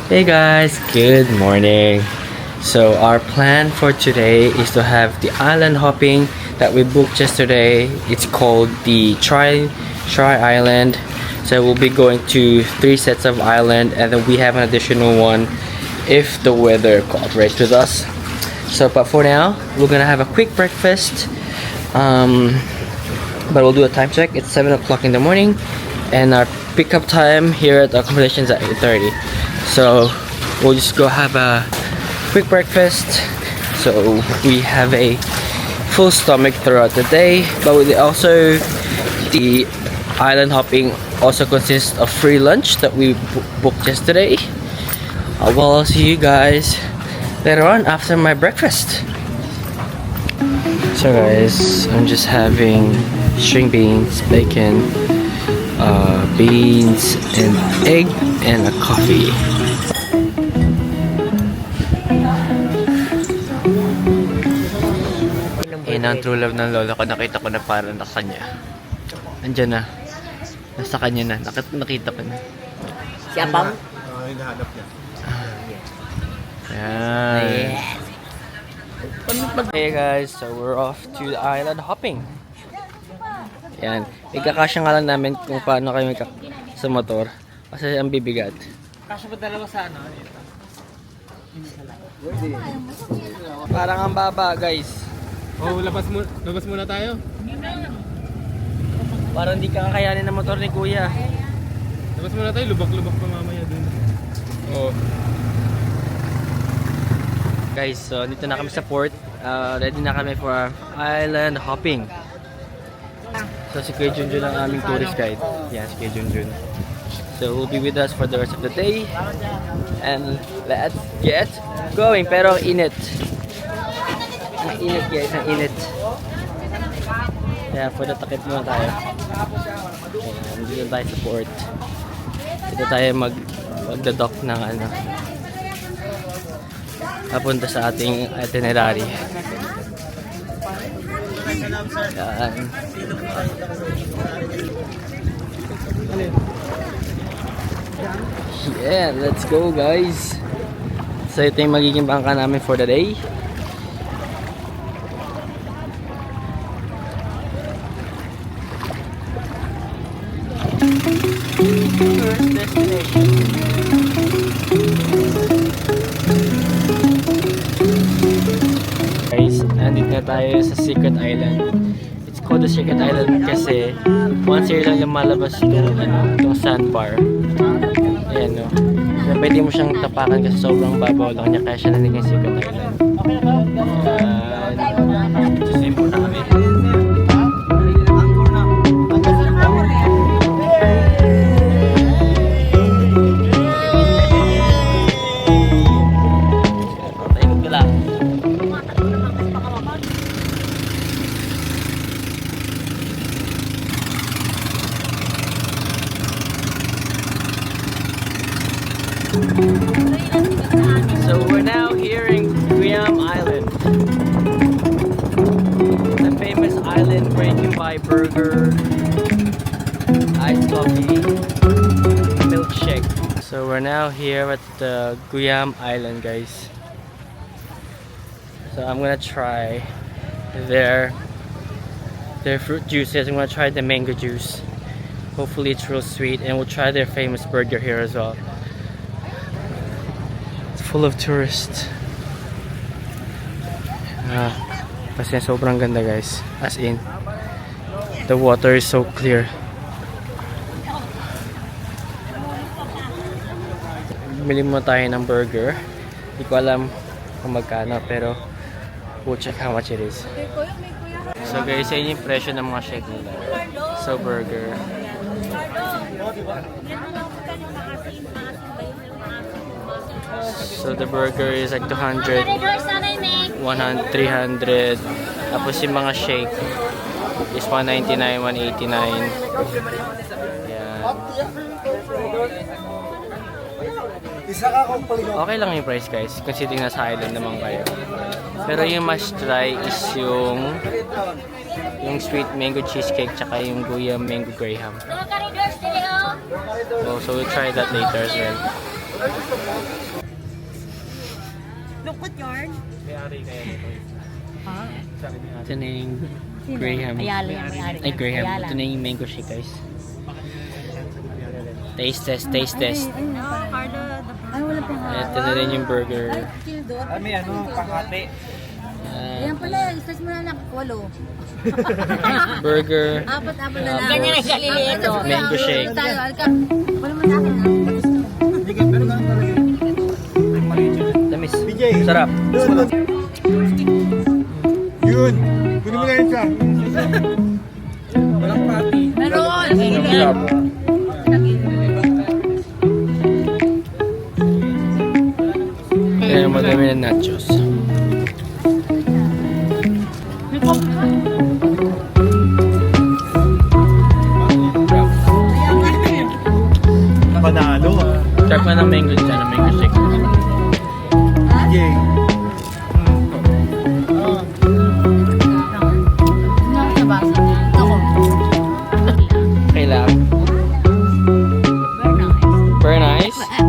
Hey guys, good morning. So our plan for today is to have the island hopping that we booked yesterday. It's called the Try Island. So we'll be going to 3 sets of island, and then we have an additional one if the weather cooperates with us. So but for now, we're gonna have a quick breakfast. But we'll do a time check. It's 7 o'clock in the morning, and our pickup time here at the accommodation is at 8:30. So we'll just go have a quick breakfast, so we have a full stomach throughout the day. But we also, the island hopping also consists of free lunch that we booked yesterday. Well, I'll see you guys later on after my breakfast. So guys, I'm just having string beans, bacon, beans, and egg, and a coffee. Yan ang true love ng lola ko. Nakita ko na parang nasa kanya. Andyan na. Nasa kanya na. Nakita ko na. Si Apam? Hinahanap niya. Ayan. Hey guys, so we're off to the island hopping. Yan. Ikakasya nga lang namin kung paano kayo sa motor. Kasi ang bibigat. Kasya ba dalawa sa ano? Parang ang baba guys. Oh, labas muna tayo. Parang hindi kakayanin ng motor ni kuya. Labas muna tayo, lubak-lubak pa mamaya dun. Oh. Guys, so dito na kami sa port. Ready na kami for our island hopping. So si Kuya Junjun ang aming tourist guide. Yan, si Kuya Junjun. So we'll be with us for the rest of the day. And let's get going. Pero ang init. Ang init guys, ang init. Kaya for the takip muna tayo. Ayan, dito tayo sa port. Dito tayo magda-dock ng ano, papunta sa ating itinerary. Yan. Yeah, let's go guys. So ito yung magiging bangka namin for the day. First destination. Guys, nandito na tayo sa Secret Island. It's called the Secret Island kasi once year lang lumalabas itong sandbar. Ayan no. So, pwede mo siyang tapakan kasi sobrang babaw lang niya, kaya siya naging Secret Island. Ayan. Susimpo na kami. So we're now here in Guam Island, the famous island where you can buy burger, iced coffee, milkshake. So we're now here at the Guam Island, guys. So I'm gonna try their fruit juices. I'm gonna try the mango juice. Hopefully it's real sweet, and we'll try their famous burger here as well. Full of tourists. Kasi sobrang ganda guys. As in, the water is so clear. Bumili mo tayo ng burger. Hindi ko alam kung magkano, pero we'll check how much it is. So guys, yun yung presyo ng mga shake nila. So burger. So the burger is like 200, 100, 300. Tapos yung mga shake is 199, 189. Yan. Okay lang yung price guys, considering nasa island naman kayo. Pero yung must try is yung sweet mango cheesecake tsaka yung Guam mango graham. So we'll try that later as well. Lungkot yarn. May-ari kaya nito. Ha? Sabi ni Ito na yung Graham. Ayala yung may-ari. Ay, Graham. Ayala. Ito na yung mango shake, guys. Taste test, taste test. Ay, wala pang Ito na rin yung burger. May ano, panghati. Yan pala, stress mo na anak, 8. Burger. Apat-apat na lang. Ganyan ang kaliliit. Mango shake. Tayo, alka. Wala mo sa akin, ha? Tamis. Sarap. Yun! Kunin mo na yun siya. Walang pati. Meron! Sarap. Kaya madami na nachos. Panalo. Sarap na ng mango dyan, ng mango shake. Yay! Ano sa baso? Ako. Okay lang. Very Very nice. nice.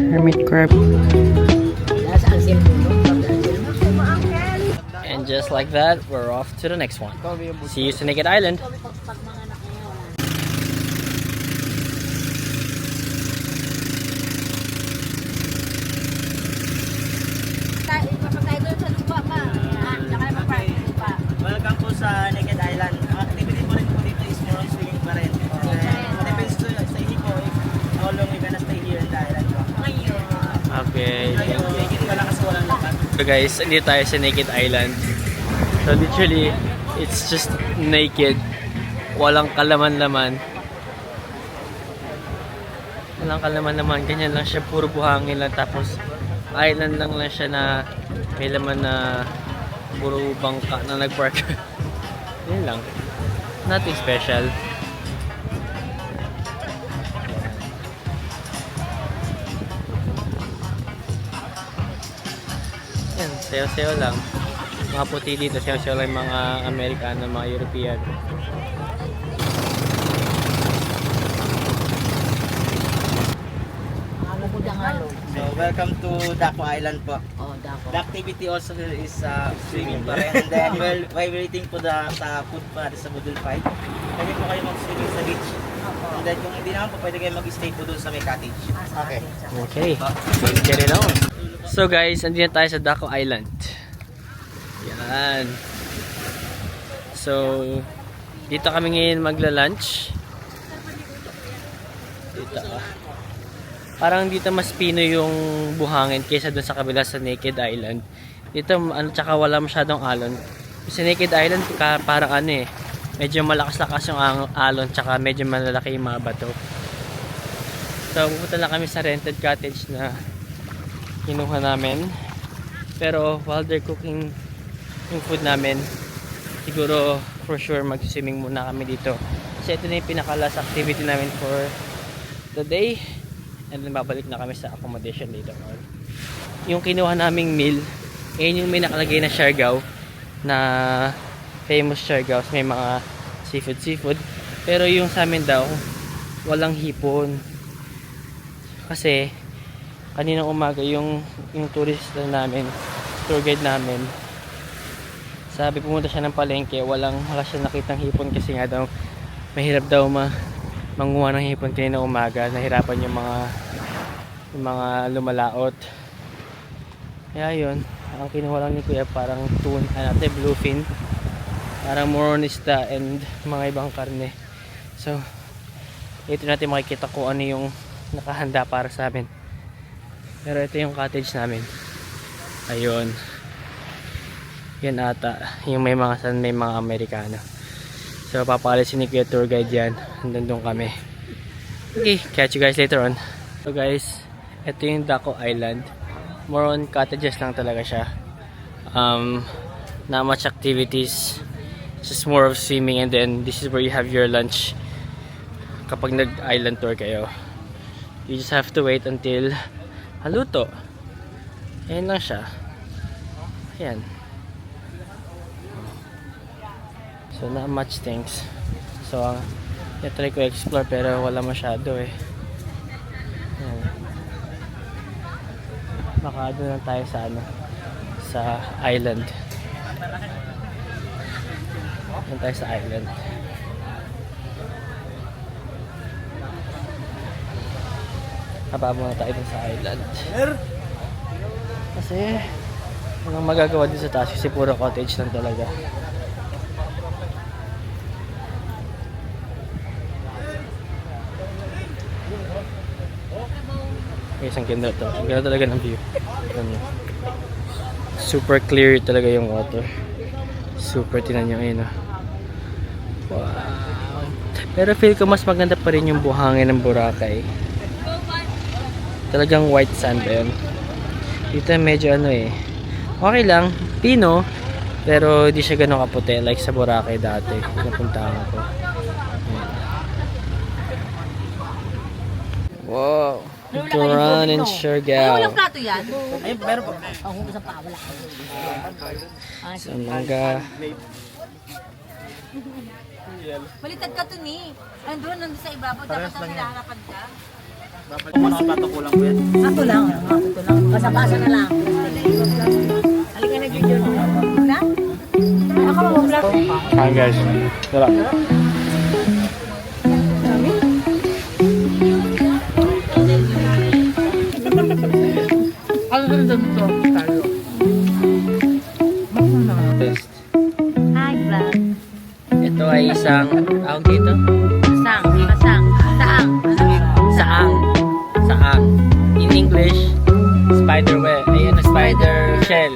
Hermit crab. And just like that, we're off to the next one. See you to Naked Island. Papatay doon sa lupa pa. Tsaka naman pa. Lupa. Welcome po sa Naked Island. Ang activity po rin po dito is more on swimming pa rin. Depends to sa inyo po if how long you're gonna stay here in the island po. Okay. Naked pa lang kasi walang lapat. So guys, hindi tayo sa Naked Island. So literally, it's just naked. Walang kalaman-laman. Walang kalaman-laman. Ganyan lang siya. Puro buhangin lang. Tapos, island lang siya na may laman na puro bangka na nag-park. Yun lang. Nothing special. Yan, sayo-sayo lang. Mga puti dito, sayo-sayo lang yung mga Amerikano, mga European. Bubudang halo. So welcome to Daco Island po. Oh, dako. The activity also here is swimming pa rin. And then while waiting po sa food pa natin sa Budol 5, pwede po kayo mag-swimming sa beach. And then kung hindi naman po, pwede kayo mag-stay po doon sa may cottage. Okay. Okay, let's get it on. So guys, andyan tayo sa Daco Island. Yan. So, dito kami ngayon magla-lunch. Dito parang dito mas pino yung buhangin kaysa dun sa kabila sa Naked Island. Dito tsaka wala masyadong alon. Sa Naked Island parang medyo malakas-lakas yung alon tsaka medyo malalaki yung mga bato. So pupunta lang kami sa rented cottage na kinuha namin. Pero while they're cooking yung food namin, siguro for sure mag-swimming muna kami dito. Kasi ito na yung pinaka-last activity namin for the day. And then babalik na kami sa accommodation later on. Yung kinuha naming meal, yun yung may nakalagay na siargao, na famous siargao, may mga seafood. Pero yung sa amin daw, walang hipon. Kasi kaninang umaga yung tourist namin, tour guide namin, sabi pumunta siya ng palengke, wala siya nakitang hipon kasi nga daw mahirap daw manguha ng hipon kanina umaga, nahirapan yung mga lumalaot. Kaya yun, ang kinuha lang ni Kuya parang bluefin, parang more on isda and mga ibang karne. So ito natin makikita kung ano yung nakahanda para sa amin. Pero ito yung cottage namin. Ayun, yan ata yung may mga Amerikano. So papalisin ni Kuya tour guide yan. Nandun kami. Okay, catch you guys later on. So guys, ito yung Daco Island. More on cottages lang talaga siya. Not much activities. It's just more of swimming, and then this is where you have your lunch kapag nag-island tour kayo. You just have to wait until haluto. Ayan lang siya. Ayan. So not much things. So, try ko explore pero wala masyado eh. Ayan. Baka doon lang tayo sa ano, sa island. Doon tayo sa island. Haba muna tayo dun sa island. Kasi walang magagawa din sa taas kasi puro cottage lang talaga. Guys, ang ganda to. Ang ganda talaga ng view. Tignan nyo. Super clear talaga yung water. Super, tinan nyo ayun. Wow. Pero feel ko mas maganda pa rin yung buhangin ng Boracay. Talagang white sand ba yun? Dito medyo ano eh. Okay lang. Pino. Pero hindi siya ganun kaputi. Like sa Boracay dati. Napuntahan ko. Wow. Duran and Ay, Siargao. walang plato yan. Ayun, meron po. Ako sa pa, wala. Sa mangga. Balitad ka to ni. Andun, nandun sa ibabaw. Dapat ang hinaharapan ka. Kung mga plato kulang po yan. Ako lang. Ako lang. Basa-basa na lang. Halika na, Junior. Na? Ako mga plato. Hi guys. Sarap. Ano na dito? Tayo. Test. Hi, vlog. Ito ay isang tawag dito? Sang. Masang. Saang. Saang. Saang. In English, spider web. Ayun, spider shell.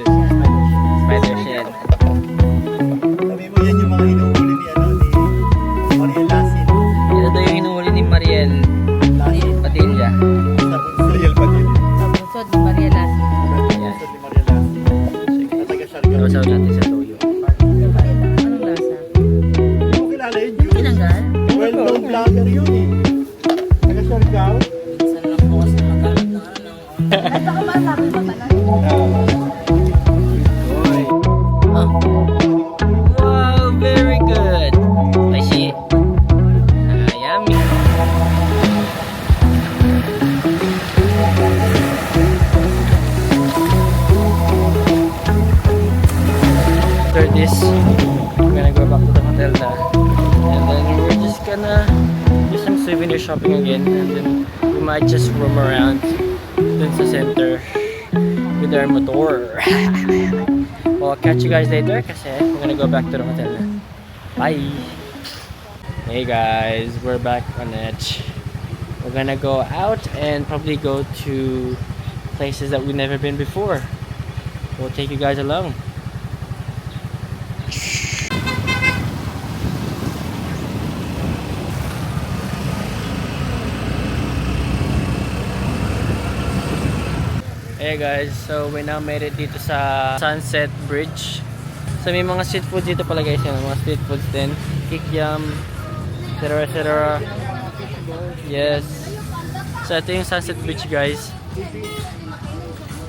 Spider shell. Sabi mo yan yung mga hinuhuli ni ano ni Mariel Lasin. Ito daw yung hinuhuli ni Mariel Padilla. Mariel Padilla. Sabusod, Maria Las. Ayan. Ni Mariel Lasin. Nataga Siargao. Nawasaw natin sa tuyo. Anong lasa? Hindi mo kilala yun, Jun. Tinanggal? Well-known vlogger yun eh. Taga Siargao. Minsan lang po kasi magkalat ng ano. Ay, baka masabi mo pala. Boy. Oh. Wow, very good. I see. Yummy. After this, we're gonna go back to the hotel na. And then we're just gonna do some souvenir shopping again. And then we might just roam around dun sa center with our motor. Well, I'll catch you guys later kasi we're gonna go back to the hotel na. Bye! Hey guys, we're back on it. We're gonna go out and probably go to places that we've never been before. We'll take you guys along. Hey guys, so we now made it dito sa Sunset Bridge. So may mga street food dito pala guys, yung mga street foods din. Kikiam, etc. etc. Yes. So ito yung Sunset Bridge guys.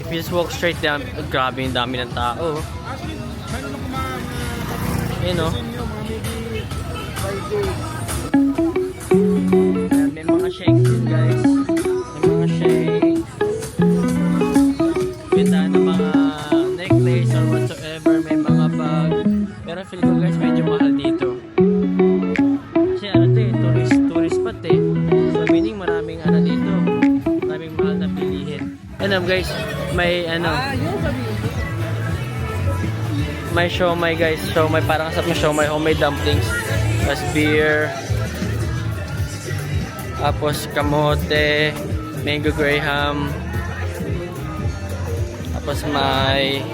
If you just walk straight down, grabe yung dami ng tao. Yun o. May mga shakes din guys. May mga shakes. Benta ng mga necklace or whatsoever. May mga bag. Pero feel ko guys medyo mahal dito. Kasi ano to eh, tourist spot eh. So meaning maraming ano dito. Maraming mahal na pilihin. Ano guys, may ano. May siomai guys. Siomai, parang kasap na siomai. Homemade dumplings. Tapos beer. Tapos kamote. Mango graham. Tapos may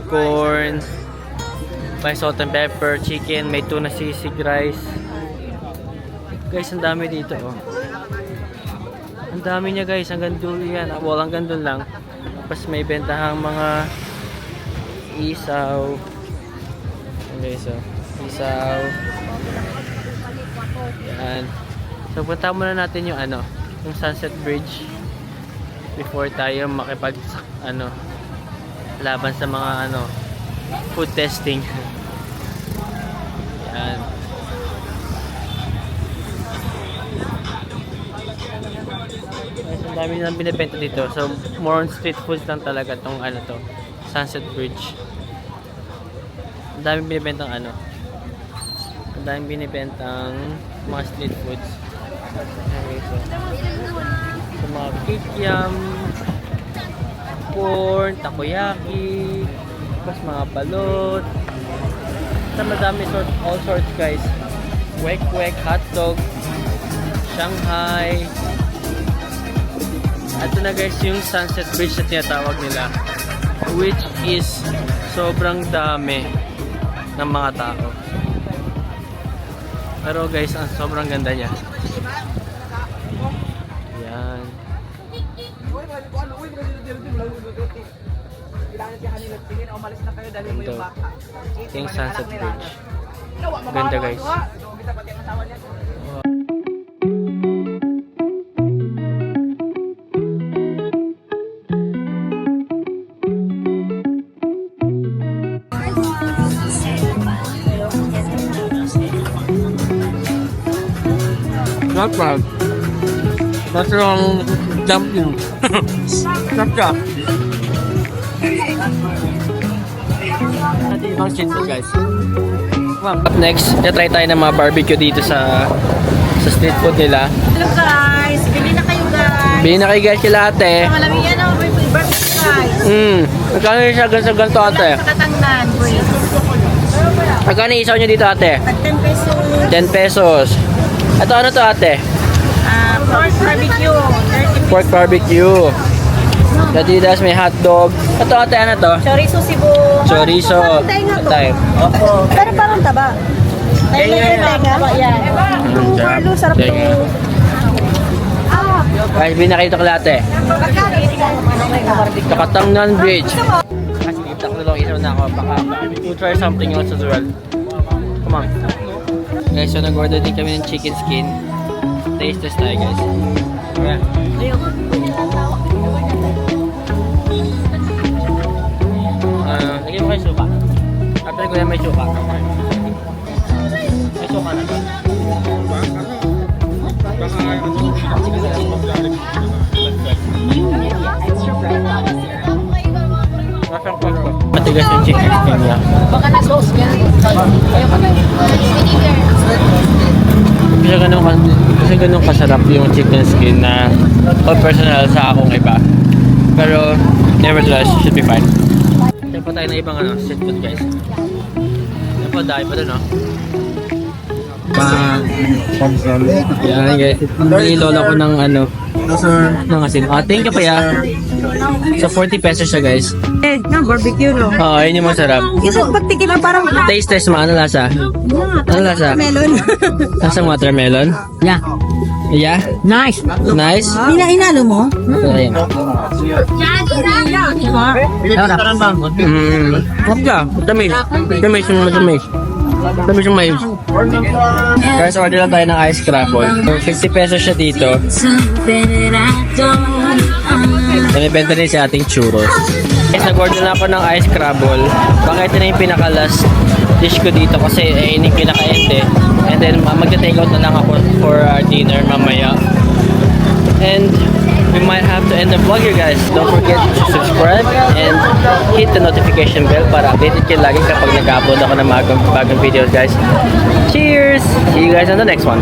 corn. May salt and pepper. Chicken. May tuna sisig rice. Guys, ang dami dito oh. Ang dami niya guys. Hanggang dulo yan. Well, hanggang doon lang. Tapos may bentahang mga isaw. Okay, so isaw. Yan. So punta muna natin yung ano, yung Sunset Bridge before tayo makipag ano laban sa mga ano food testing. Yan. Guys, ang dami nilang binibenta dito. So, more on street foods lang talaga tong ano to, Sunset Bridge. Ang daming binibentang ano. Ang daming binibentang mga street foods. Okay, so mga kikiam, corn, takoyaki, tapos mga balot. Sa madami all sorts guys. Kwek-kwek, hotdog, Shanghai. Ito na guys yung Sunset Bridge na tinatawag nila, which is sobrang dami ng mga tao. Pero guys, ang sobrang ganda niya. Yan. Ito yung Sunset Bridge. Ganda guys. Not bad. That's yung dumpling. Sarap. Ito ibang street food guys. Up next, try tayo ng mga barbecue dito sa street food nila. Hello guys! Bili na kayo guys! Bili na kayo guys kila ate. Malamig yan ang barbecue guys! Magkano yung siya ganito ate? Sa Katangnan, boys. Magkano yung isaw nyo dito ate? At 10 pesos. 10 pesos. Ito ano to ate? Pork barbecue. 30 Pork barbecue. Gatidas, may hotdog. Ito ate, ano to? Chorizo Cebu. Chorizo. Time. Opo. Pero parang taba. Tenga. Yan. Sarap to. Guys, binakita ko lahat eh. Sa Katangnan Bridge. Kasi itak na lang isaw na ako. Baka we'll try something else as well. Come on. Guys, so nag-order din kami ng chicken skin. Taste test tayo guys. Yeah. Lagyan mo kayo suka. After ko yan may suka. May suka na to. Matigas yung chicken skin niya. Baka na-sauce ka. Kasi ganun kasarap yung chicken skin na personal sa akong iba. Pero nevertheless, should be fine. Ito pa tayo na ibang street food guys. Ito pa, dahil pa dun Yan guys. Hindi lola ko ng ng asin. Thank you pa ya. So 40 pesos siya guys. Barbecue no? Oo, yun yung masarap. Isang pagtikilan parang Taste test mo, ano lasa? Ano lasa? melon. Lasang watermelon? Yeah. Yeah? Nice. Nice? Inalo mo? Ayan. Sarap ka. Tamis. Tamis yung matamis. Tamis yung mais. Guys, order lang tayo ng ice crumble. 50 pesos siya dito. Binibenta rin sa ating churros. Guys, nag-order na ako ng ice crumble. Baka ito na yung pinaka-last dish ko dito kasi yun yung pinaka-end eh. And then mag-take out na lang ako for our dinner mamaya. And we might have to end the vlog here guys. Don't forget to subscribe and hit the notification bell para updated kayo lagi kapag nag-upload ako ng bagong videos guys. Cheers! See you guys on the next one.